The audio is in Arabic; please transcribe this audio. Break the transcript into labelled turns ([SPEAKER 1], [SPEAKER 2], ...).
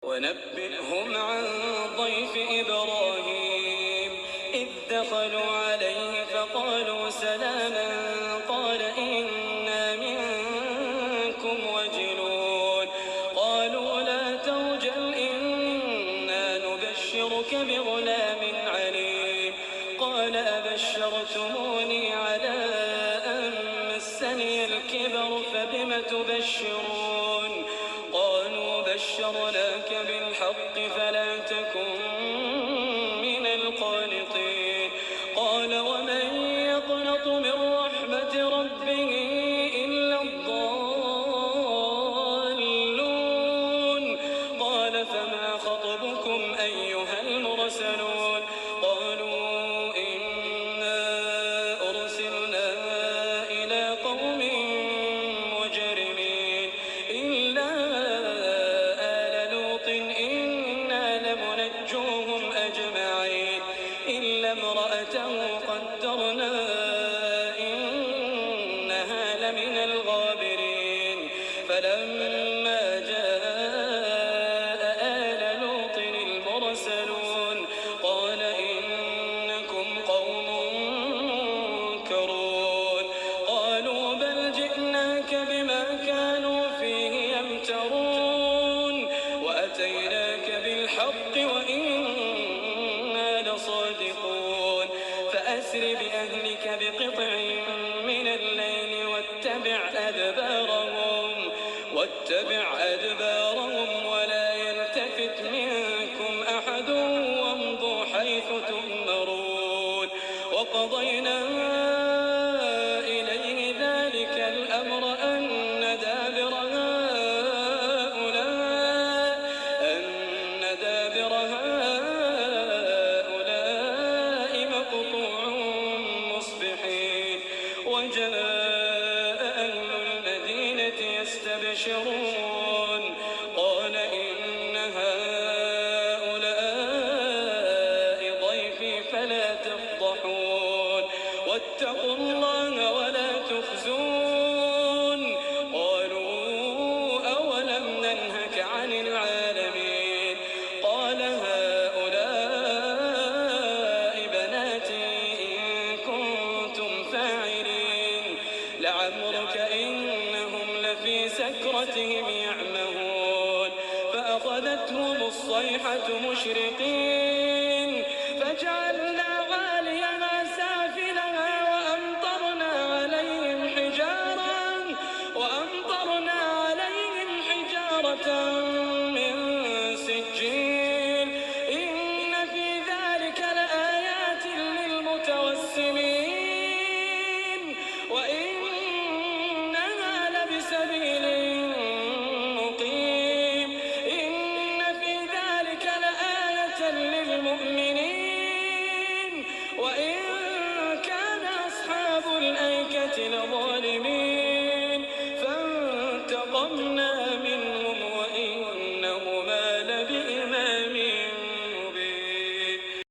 [SPEAKER 1] ونبئهم عن ضيف إبراهيم إذ دخلوا عليه فقالوا سلاما قال إنا منكم وجلون قالوا لا توجل إنا نبشرك بغلام عليم قال أبشرتموني على أن مسني الكبر فبم تبشرون قالوا بشرناك بالحق فلا تكن من القانطين قال ومن يقنط من رحمة ربه إلا الضالون قال فما خطبكم أيها المرسلون قالوا إنا أرسلنا إلى قوم مجرمين إلا آل لوط إنا لمنجوهم أجمعين إلا امرأته قدرنا إنها لمن الغابرين فلما جاء آل لوط المرسلون قال إنكم قوم منكرون قالوا بل جئناك بما كانوا فيه يمترون وأتيناك بالحق وإنا لصادقون فأسر بأهلك بقطع من الليل واتبع أدبارهم ولا يلتفت منكم أحد وامضوا حيث تؤمرون وقضينا إليه ذلك الأمر أن دابر هؤلاء مقطوع مصبحين وجاء أهل المدينة يستبشرون قال إن هؤلاء ضيفي فلا تفضحون واتقوا الله ولا تخزون قالوا أولم ننهك عن العالمين قال هؤلاء بناتي إن كنتم فاعلين لعمرك إنهم لفي سكرتهم يعمهون فأخذتهم الصيحة مشرقين فجعلنا عاليها سافلها وأمطرنا عليهم حجارة من سجيل إن في ذلك لآيات للمتوسمين وإنها لبسبيل مقيم إن في ذلك لآية للمؤمنين وإن كان أصحاب الأيكة لظالمين